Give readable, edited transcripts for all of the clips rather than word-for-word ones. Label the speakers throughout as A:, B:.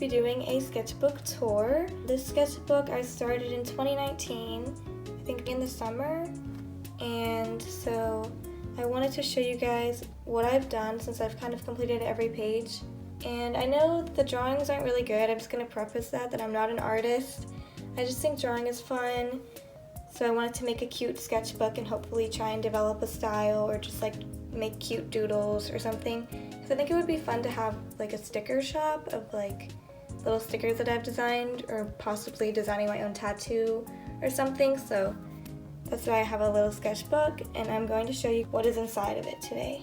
A: be doing a sketchbook tour. This sketchbook I started in 2019, I think in the summer, and so I wanted to show you guys what I've done since I've kind of completed every page. And I know the drawings aren't really good. I'm just going to preface that I'm not an artist. I just think drawing is fun, so I wanted to make a cute sketchbook and hopefully try and develop a style or just like make cute doodles or something. Because I think it would be fun to have like a sticker shop of like little stickers that I've designed, or possibly designing my own tattoo or something. So that's why I have a little sketchbook, and I'm going to show you what is inside of it today.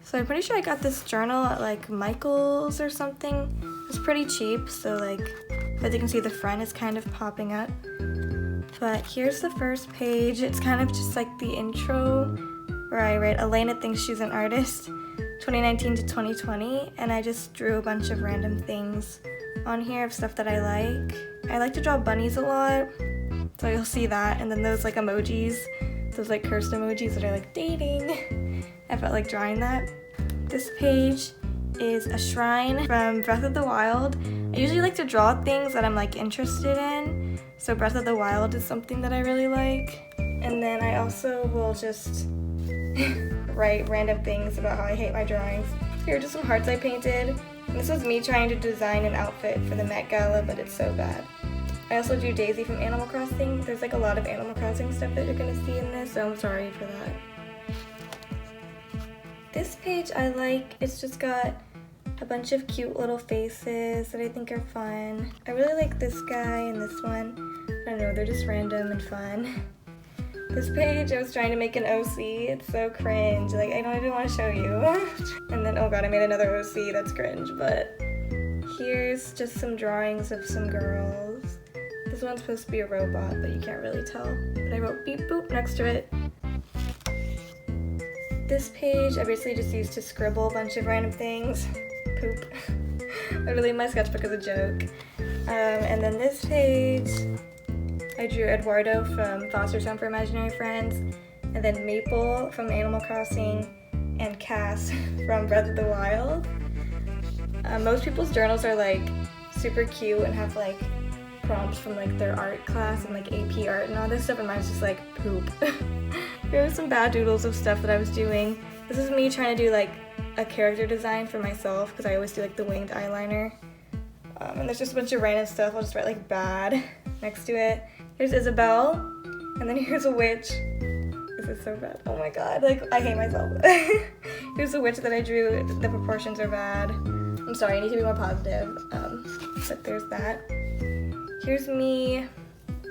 A: So I'm pretty sure I got this journal at like Michael's or something. It's pretty cheap, so like, as you can see, the front is kind of popping up. But here's the first page. It's kind of just like the intro where I write, Elena thinks she's an artist, 2019 to 2020, and I just drew a bunch of random things on here of stuff that I like. I like to draw bunnies a lot, so you'll see that, and then those like emojis, those like cursed emojis that are like dating. I felt like drawing that. This page is a shrine from Breath of the Wild. I usually like to draw things that I'm like interested in, so Breath of the Wild is something that I really like. And then I also will just write random things about how I hate my drawings. Here are just some hearts I painted. And this was me trying to design an outfit for the Met Gala, but it's so bad. I also drew Daisy from Animal Crossing. There's like a lot of Animal Crossing stuff that you're gonna see in this, so I'm sorry for that. This page I like. It's just got a bunch of cute little faces that I think are fun. I really like this guy and this one. I don't know, they're just random and fun. This page, I was trying to make an OC. It's so cringe. Like, I don't even want to show you. And then, oh god, I made another OC. That's cringe. But here's just some drawings of some girls. This one's supposed to be a robot, but you can't really tell. But I wrote beep boop next to it. This page I basically just used to scribble a bunch of random things. Poop. Literally, my sketchbook is a joke. And then this page, I drew Eduardo from Foster Home for Imaginary Friends, and then Maple from Animal Crossing, and Cass from Breath of the Wild. Most people's journals are like super cute and have like prompts from like their art class and like AP art and all this stuff, and mine's just like poop. Here are some bad doodles of stuff that I was doing. This is me trying to do like a character design for myself, because I always do like the winged eyeliner. And there's just a bunch of random stuff. I'll just write like bad next to it. Here's Isabel, and then here's a witch. This is so bad. Oh my god, like I hate myself. Here's a witch that I drew. The proportions are bad. I'm sorry, I need to be more positive. But there's that. Here's me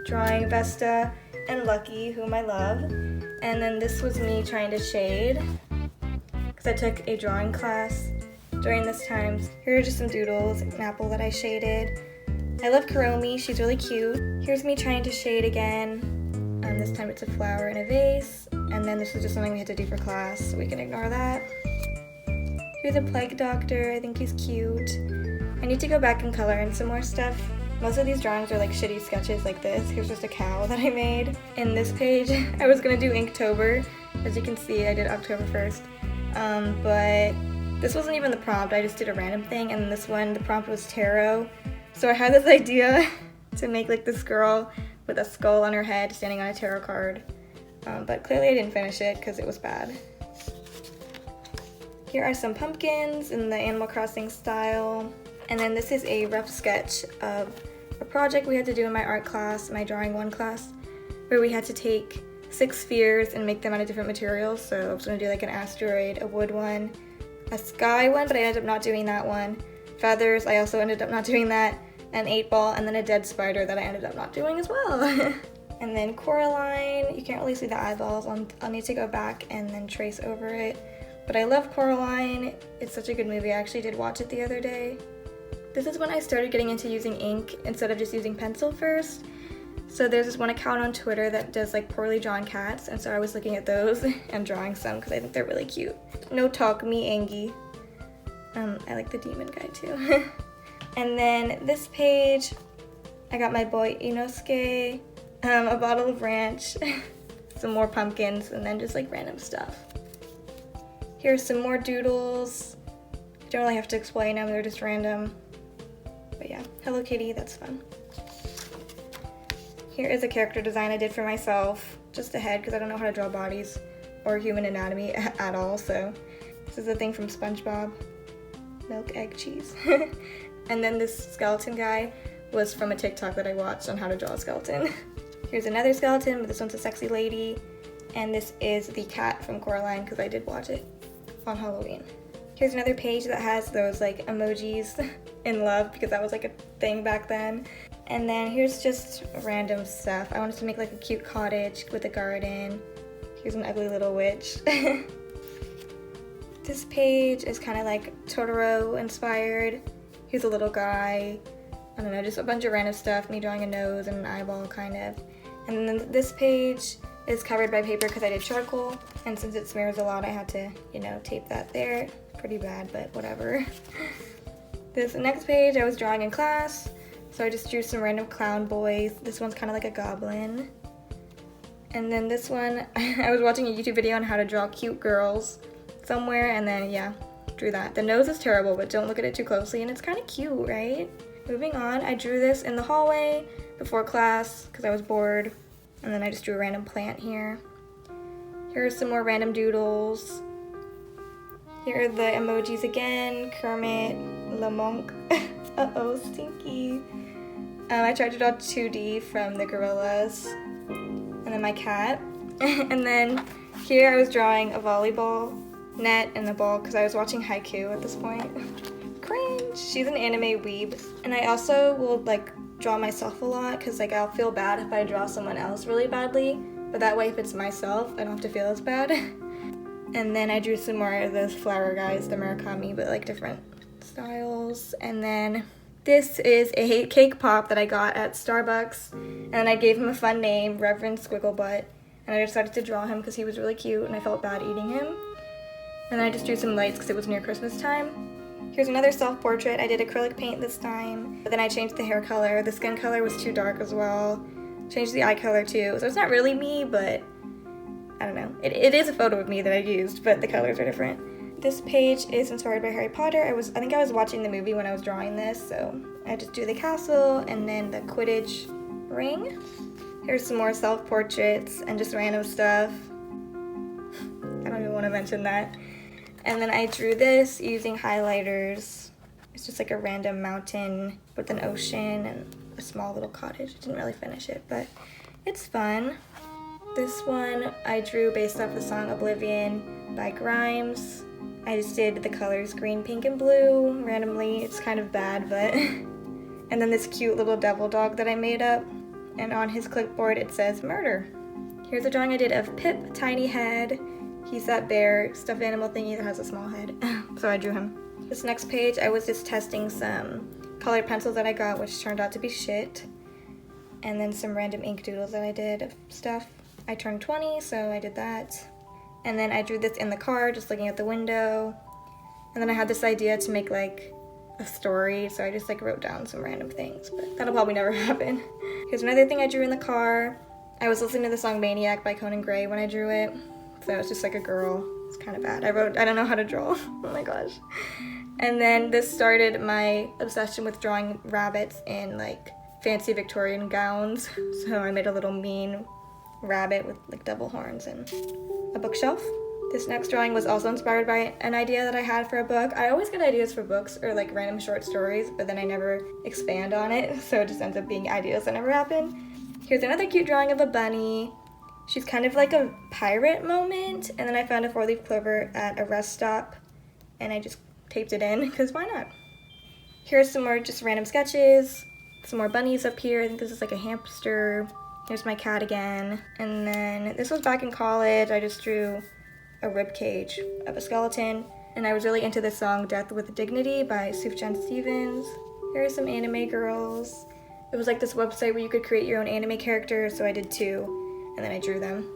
A: drawing Vesta and Lucky, whom I love. And then this was me trying to shade, because I took a drawing class during this time. Here are just some doodles, an apple that I shaded. I love Kuromi, she's really cute. Here's me trying to shade again. This time it's a flower in a vase. And then this was just something we had to do for class, so we can ignore that. Here's a plague doctor, I think he's cute. I need to go back and color in some more stuff. Most of these drawings are like shitty sketches like this. Here's just a cow that I made. In this page, I was gonna do Inktober. As you can see, I did October 1st. But this wasn't even the prompt, I just did a random thing. And this one, the prompt was tarot. So I had this idea to make like this girl with a skull on her head standing on a tarot card. But clearly I didn't finish it because it was bad. Here are some pumpkins in the Animal Crossing style. And then this is a rough sketch of a project we had to do in my art class, my drawing 1 class, where we had to take 6 spheres and make them out of different materials. So I was gonna do like an asteroid, a wood one, a sky one, but I ended up not doing that one. Feathers, I also ended up not doing that. An 8-ball, and then a dead spider that I ended up not doing as well. And then Coraline, you can't really see the eyeballs. I'll need to go back and then trace over it. But I love Coraline. It's such a good movie. I actually did watch it the other day. This is when I started getting into using ink instead of just using pencil first. So there's this one account on Twitter that does like poorly drawn cats, and so I was looking at those and drawing some because I think they're really cute. No talk me, Angie. I like the demon guy too. And then this page, I got my boy Inosuke, a bottle of ranch, some more pumpkins, and then just like random stuff. Here's some more doodles. You don't really have to explain them, they're just random. But yeah, Hello Kitty, that's fun. Here is a character design I did for myself, just a head because I don't know how to draw bodies or human anatomy at all, so this is a thing from SpongeBob. Milk, egg, cheese. And then this skeleton guy was from a TikTok that I watched on how to draw a skeleton. Here's another skeleton, but this one's a sexy lady. And this is the cat from Coraline because I did watch it on Halloween. Here's another page that has those like emojis in love because that was like a thing back then. And then here's just random stuff. I wanted to make like a cute cottage with a garden. Here's an ugly little witch. This page is kind of like Totoro inspired. Here's a little guy. I don't know, just a bunch of random stuff. Me drawing a nose and an eyeball kind of. And then this page is covered by paper because I did charcoal. And since it smears a lot, I had to, you know, tape that there. Pretty bad, but whatever. This next page I was drawing in class. So I just drew some random clown boys. This one's kind of like a goblin. And then this one, I was watching a YouTube video on how to draw cute girls somewhere, and then yeah, drew that. The nose is terrible, but don't look at it too closely, and it's kind of cute, right? Moving on, I drew this in the hallway before class because I was bored, and then I just drew a random plant here. Here are some more random doodles. Here are the emojis again, Kermit, Lamonk. Uh-oh, stinky. I tried to draw 2D from the gorillas, and then my cat. And then here I was drawing a volleyball net and a ball because I was watching Haikyuu at this point. Cringe! She's an anime weeb. And I also will like draw myself a lot because like I'll feel bad if I draw someone else really badly, but that way if it's myself, I don't have to feel as bad. And then I drew some more of those flower guys, the Murakami, but like different styles. And then this is a cake pop that I got at Starbucks, and I gave him a fun name, Reverend Squigglebutt, and I decided to draw him because he was really cute and I felt bad eating him. And then I just drew some lights because it was near Christmas time. Here's another self-portrait. I did acrylic paint this time, but then I changed the hair color. The skin color was too dark as well. Changed the eye color too, so it's not really me, but I don't know. It is a photo of me that I used, but the colors are different. This page is inspired by Harry Potter. I think I was watching the movie when I was drawing this, so I just drew the castle and then the Quidditch ring. Here's some more self-portraits and just random stuff. I don't even want to mention that. And then I drew this using highlighters. It's just like a random mountain with an ocean and a small little cottage. I didn't really finish it, but it's fun. This one I drew based off the song Oblivion by Grimes. I just did the colors green, pink, and blue randomly. It's kind of bad, but... And then this cute little devil dog that I made up. And on his clipboard it says murder. Here's a drawing I did of Pip, tiny head. He's that bear stuffed animal thingy that has a small head. So I drew him. This next page I was just testing some colored pencils that I got, which turned out to be shit. And then some random ink doodles that I did of stuff. I turned 20, so I did that. And then I drew this in the car, just looking out the window. And then I had this idea to make like a story, so I just like wrote down some random things, but that'll probably never happen. Here's another thing I drew in the car. I was listening to the song Maniac by Conan Gray when I drew it. So it's just like a girl. It's kind of bad. I don't know how to draw. Oh my gosh. And then this started my obsession with drawing rabbits in like fancy Victorian gowns. So I made a little mean rabbit with like double horns and a bookshelf. This next drawing was also inspired by an idea that I had for a book. I always get ideas for books or like random short stories, but then I never expand on it, so it just ends up being ideas that never happen. Here's another cute drawing of a bunny. She's kind of like a pirate moment, and then I found a 4-leaf clover at a rest stop, and I just taped it in, because why not? Here's some more just random sketches, some more bunnies up here. I think this is like a hamster. Here's my cat again. And then this was back in college. I just drew a rib cage of a skeleton, and I was really into the song Death with Dignity by Sufjan Stevens. Here are some anime girls. It was like this website where you could create your own anime characters, so I did 2, and then I drew them.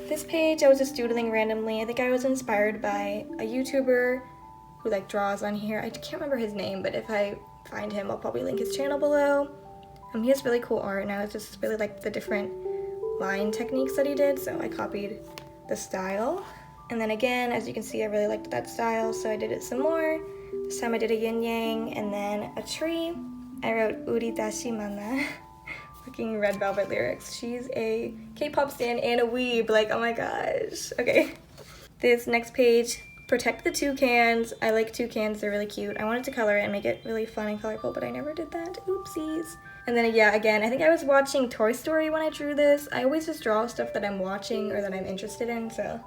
A: This page I was just doodling randomly. I think I was inspired by a YouTuber who like draws on here. I can't remember his name, but if I find him, I'll probably link his channel below. He has really cool art, and I was just really like the different line techniques that he did, so I copied the style. And then again, as you can see, I really liked that style, so I did it some more. This time I did a yin yang and then a tree. I wrote Uri Dashi Mana. Fucking Red Velvet lyrics. She's a K-pop stan and a weeb. Like, oh my gosh. Okay. This next page, protect the toucans. I like toucans, they're really cute. I wanted to color it and make it really fun and colorful, but I never did that. Oopsies. And then, yeah, again, I think I was watching Toy Story when I drew this. I always just draw stuff that I'm watching or that I'm interested in, so.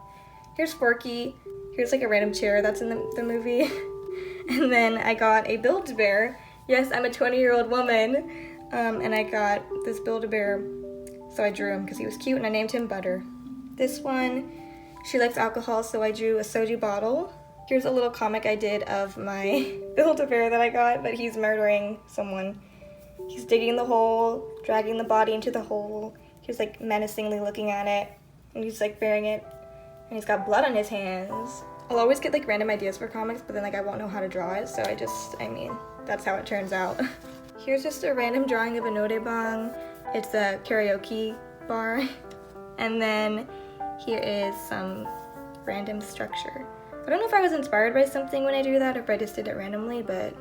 A: Here's Forky. Here's like a random chair that's in the movie. And then I got a Build-A-Bear. Yes, I'm a 20-year-old woman. And I got this Build-A-Bear, so I drew him because he was cute and I named him Butter. This one, she likes alcohol, so I drew a soju bottle. Here's a little comic I did of my Build-A-Bear that I got, but he's murdering someone. He's digging the hole, dragging the body into the hole. He's like menacingly looking at it, and he's like bearing it, and he's got blood on his hands. I'll always get like random ideas for comics, but then like I won't know how to draw it, so I mean, that's how it turns out. Here's just a random drawing of a norebang. It's a karaoke bar. And then here is some random structure. I don't know if I was inspired by something when I drew that or if I just did it randomly, but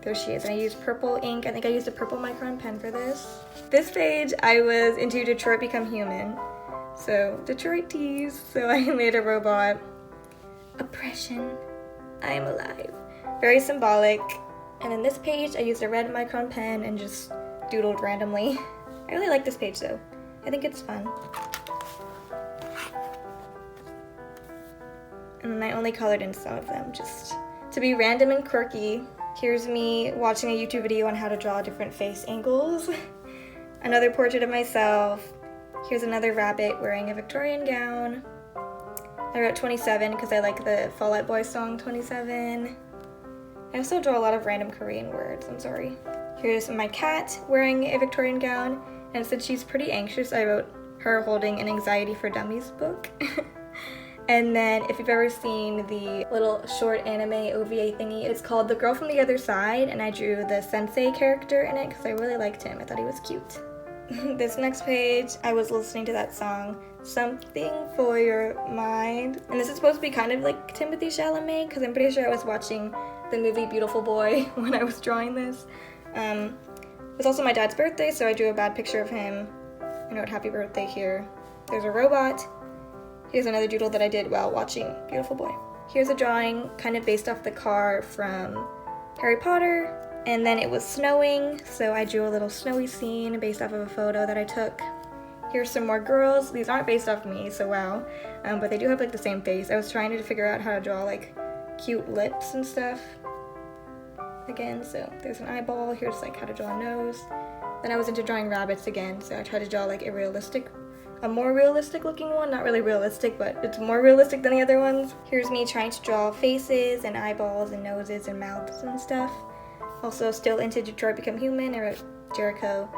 A: there she is. And I used purple ink. I think I used a purple micron pen for this. This page, I was into Detroit Become Human. So, Detroit tease. So I made a robot. Oppression. I am alive. Very symbolic. And in this page, I used a red micron pen and just doodled randomly. I really like this page though. I think it's fun. And then I only colored in some of them just to be random and quirky. Here's me watching a YouTube video on how to draw different face angles. Another portrait of myself. Here's another rabbit wearing a Victorian gown. I wrote 27 because I like the Fall Out Boy song 27. I also draw a lot of random Korean words, I'm sorry. Here's my cat wearing a Victorian gown, and since she's pretty anxious, I wrote her holding an Anxiety for Dummies book. And then if you've ever seen the little short anime OVA thingy, it's called The Girl from the Other Side, and I drew the sensei character in it because I really liked him. I thought he was cute. This next page, I was listening to that song, Something for Your Mind. And this is supposed to be kind of like Timothée Chalamet, because I'm pretty sure I was watching the movie Beautiful Boy when I was drawing this. It was also my dad's birthday, so I drew a bad picture of him. I wrote happy birthday here. There's a robot. Here's another doodle that I did while watching Beautiful Boy. Here's a drawing kind of based off the car from Harry Potter. And then it was snowing, so I drew a little snowy scene based off of a photo that I took. Here's some more girls. These aren't based off me, so wow. But they do have like the same face. I was trying to figure out how to draw like cute lips and stuff. Again, so there's an eyeball. Here's like how to draw a nose. Then I was into drawing rabbits again, so I tried to draw like a more realistic looking one. Not really realistic, but it's more realistic than the other ones. Here's me trying to draw faces and eyeballs and noses and mouths and stuff. Also still into Detroit Become Human. I wrote Jericho.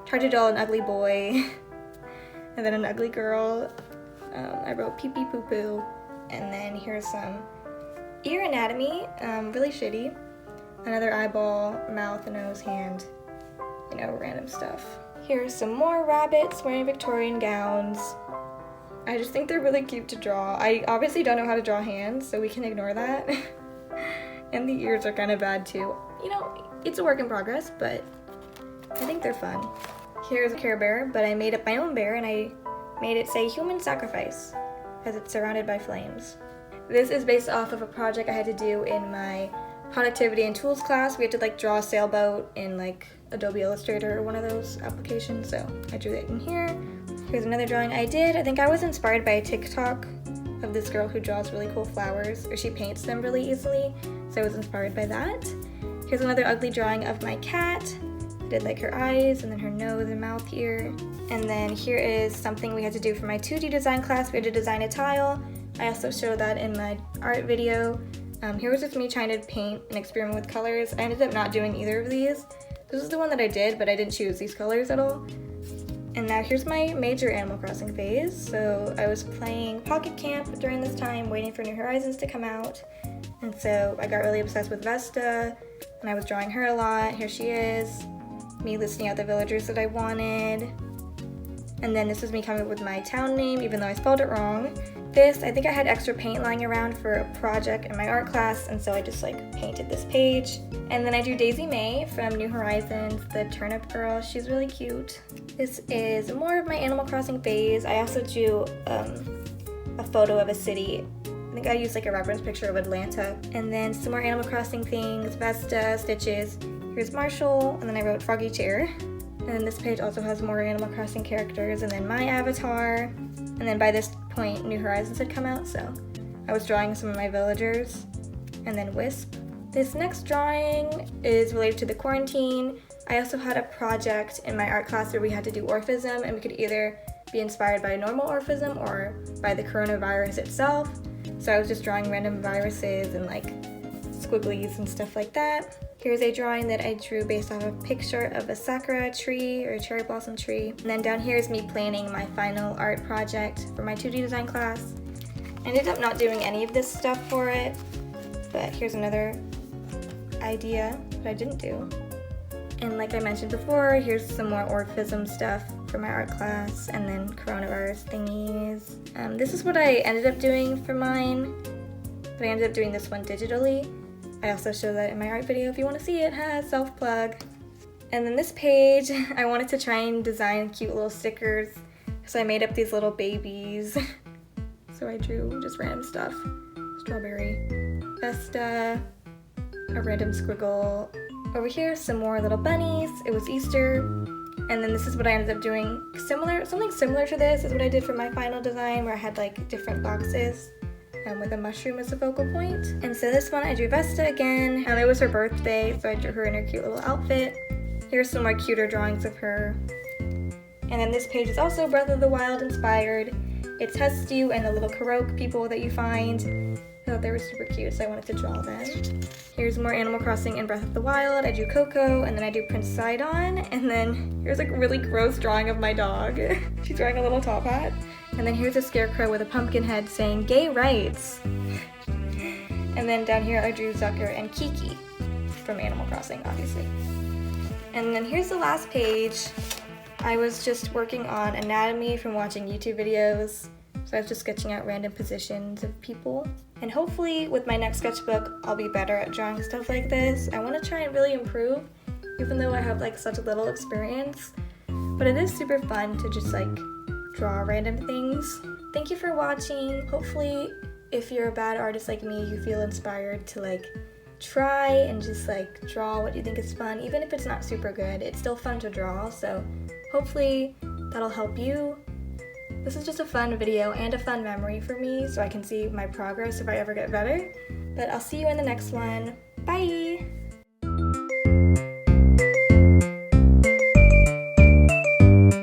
A: Tried to draw an ugly boy and then an ugly girl. I wrote pee pee poo poo. And then here's some ear anatomy, really shitty. Another eyeball, mouth, nose, hand, you know, random stuff. Here's some more rabbits wearing Victorian gowns. I just think they're really cute to draw. I obviously don't know how to draw hands, so we can ignore that. And the ears are kind of bad too. You know, it's a work in progress, but I think they're fun. Here's a Care Bear, but I made up my own bear and I made it say human sacrifice as it's surrounded by flames. This is based off of a project I had to do in my productivity and tools class. We had to like draw a sailboat in like Adobe Illustrator or one of those applications, so I drew it in here. Here's another drawing I did. I think I was inspired by a TikTok of this girl who draws really cool flowers, or she paints them really easily, so I was inspired by that. Here's another ugly drawing of my cat. I did like her eyes and then her nose and mouth here. And then here is something we had to do for my 2D design class. We had to design a tile. I also showed that in my art video. Here was just me trying to paint and experiment with colors. I ended up not doing either of these. This is the one that I did, but I didn't choose these colors at all. And now here's my major Animal Crossing phase. So I was playing Pocket Camp during this time, waiting for New Horizons to come out. And so I got really obsessed with Vesta, and I was drawing her a lot. Here she is, me listing out the villagers that I wanted. And then this was me coming up with my town name, even though I spelled it wrong. This, I think I had extra paint lying around for a project in my art class, and so I just like painted this page. And then I drew Daisy May from New Horizons, the turnip girl. She's really cute. This is more of my Animal Crossing phase. I also drew a photo of a city. I think I used like a reference picture of Atlanta. And then some more Animal Crossing things, Vesta, Stitches. Here's Marshall, and then I wrote Froggy Chair. And then this page also has more Animal Crossing characters, and then my avatar. And then by this point, New Horizons had come out, so I was drawing some of my villagers. And then Wisp. This next drawing is related to the quarantine. I also had a project in my art class where we had to do orphism, and we could either be inspired by normal orphism or by the coronavirus itself. So I was just drawing random viruses and like squigglies and stuff like that. Here's a drawing that I drew based off a picture of a sakura tree or a cherry blossom tree. And then down here is me planning my final art project for my 2D design class. I ended up not doing any of this stuff for it, but here's another idea that I didn't do. And like I mentioned before, here's some more orphism stuff for my art class, and then coronavirus thingies. This is what I ended up doing for mine, but I ended up doing this one digitally. I also show that in my art video if you want to see it, self-plug. And then this page, I wanted to try and design cute little stickers, so I made up these little babies. So I drew just random stuff. Strawberry, Vesta, a random squiggle. Over here, some more little bunnies. It was Easter. And then this is what I ended up doing. Something similar to this is what I did for my final design, where I had like different boxes with a mushroom as a focal point. And so this one I drew Vesta again. It was her birthday, so I drew her in her cute little outfit. Here's some more cuter drawings of her. And then this page is also Breath of the Wild inspired. It's Hestiu and the little Karoke people that you find. I thought they were super cute, so I wanted to draw them. Here's more Animal Crossing and Breath of the Wild. I drew Coco, and then I drew Prince Sidon, and then here's a really gross drawing of my dog. She's wearing a little top hat. And then here's a scarecrow with a pumpkin head saying gay rights. And then down here I drew Zucker and Kiki from Animal Crossing, obviously. And then here's the last page. I was just working on anatomy from watching YouTube videos. So I was just sketching out random positions of people. And hopefully with my next sketchbook, I'll be better at drawing stuff like this. I want to try and really improve, even though I have like such a little experience. But it is super fun to just like draw random things. Thank you for watching. Hopefully if you're a bad artist like me, you feel inspired to like try and just like draw what you think is fun. Even if it's not super good, it's still fun to draw. So hopefully that'll help you. This is just a fun video and a fun memory for me, so I can see my progress if I ever get better. But I'll see you in the next one. Bye!